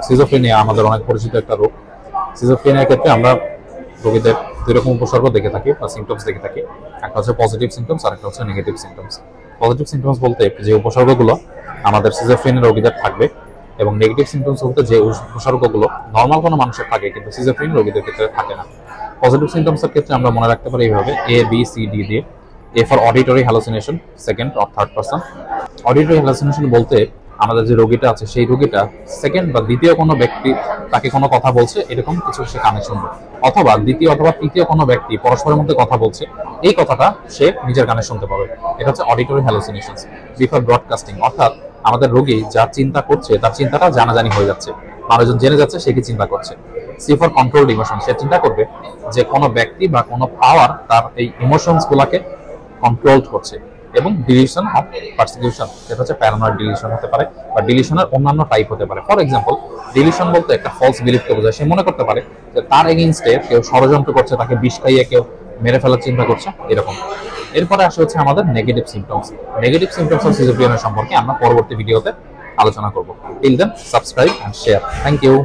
Schizophrenia আমাদের অনেক পরিচিত একটা রোগ। সিজোফ্রেনিয়ার ক্ষেত্রে আমরা রোগীদের দুই রকম উপসর্গ দেখে থাকি বা সিমটমস দেখে থাকি। একটা হচ্ছে পজিটিভ সিমটমস আর একটা হচ্ছে নেগেটিভ সিমটমস। পজিটিভ সিমটমস বলতে যে উপসর্গগুলো আমাদের সিজোফ্রেনিয়া রোগীদের থাকবে, এবং নেগেটিভ সিমটমস বলতে যে উপসর্গগুলো নর্মাল কোনো মানুষের থাকে কিন্তু সিজোফ্রেনিয়া রোগীদের ক্ষেত্রে থাকে না। পজিটিভ সিমটমসের ক্ষেত্রে আমরা মনে রাখতে পারি এইভাবে ABCD দিয়ে। A for auditory hallucination, second or third person. Auditory hallucination বলতে আমাদের যে রোগীটা আছে সেই রোগীটা সেকেন্ড বা দ্বিতীয় কোনো ব্যক্তি তাকে কোনো কথা বলছে এরকম কিছু সে কানে শুনবে, অথবা দ্বিতীয় অথবা তৃতীয় কোনো ব্যক্তি পরস্পরের মধ্যে কথা বলছে এই কথাটা সে নিজের কানে শুনতে পাবে। এটা হচ্ছে অডিটরি হ্যালুসিনেশনস। বিফোর ব্রডকাস্টিং, অর্থাৎ আমাদের রোগী যা চিন্তা করছে তার চিন্তাটা জানাজানি হয়ে যাচ্ছে, মানুষজন জেনে যাচ্ছে সে কি চিন্তা করছে। সি ফর কন্ট্রোলড ইমোশন, সে চিন্তা করবে যে কোনো ব্যক্তি বা কোনো পাওয়ার তার এই ইমোশনস গুলাকে কন্ট্রোল করছে। এবং ডিলিশন অফ পারসিকিউশন, যেটা হচ্ছে প্যারানয়েড ডিলিশন হতে পারে বা ডিলিশনের অন্যান্য টাইপ হতে পারে। ফর এক্সাম্পল, ডিলিশন বলতে একটা ফলস বিলিফকে বোঝায়। সে মনে করতে পারে যে তার এগেইনস্টে কেউ ষড়যন্ত্র করছে, তাকে বিষ খাইয়ে কেউ মেরে ফেলার চিন্তা করছে, এরকম। এরপরে আসে হচ্ছে আমাদের negative symptoms. Negative symptoms of schizophrenia সম্পর্কে আমরা পরবর্তী ভিডিওতে আলোচনা করব। Till then subscribe and share. Thank you.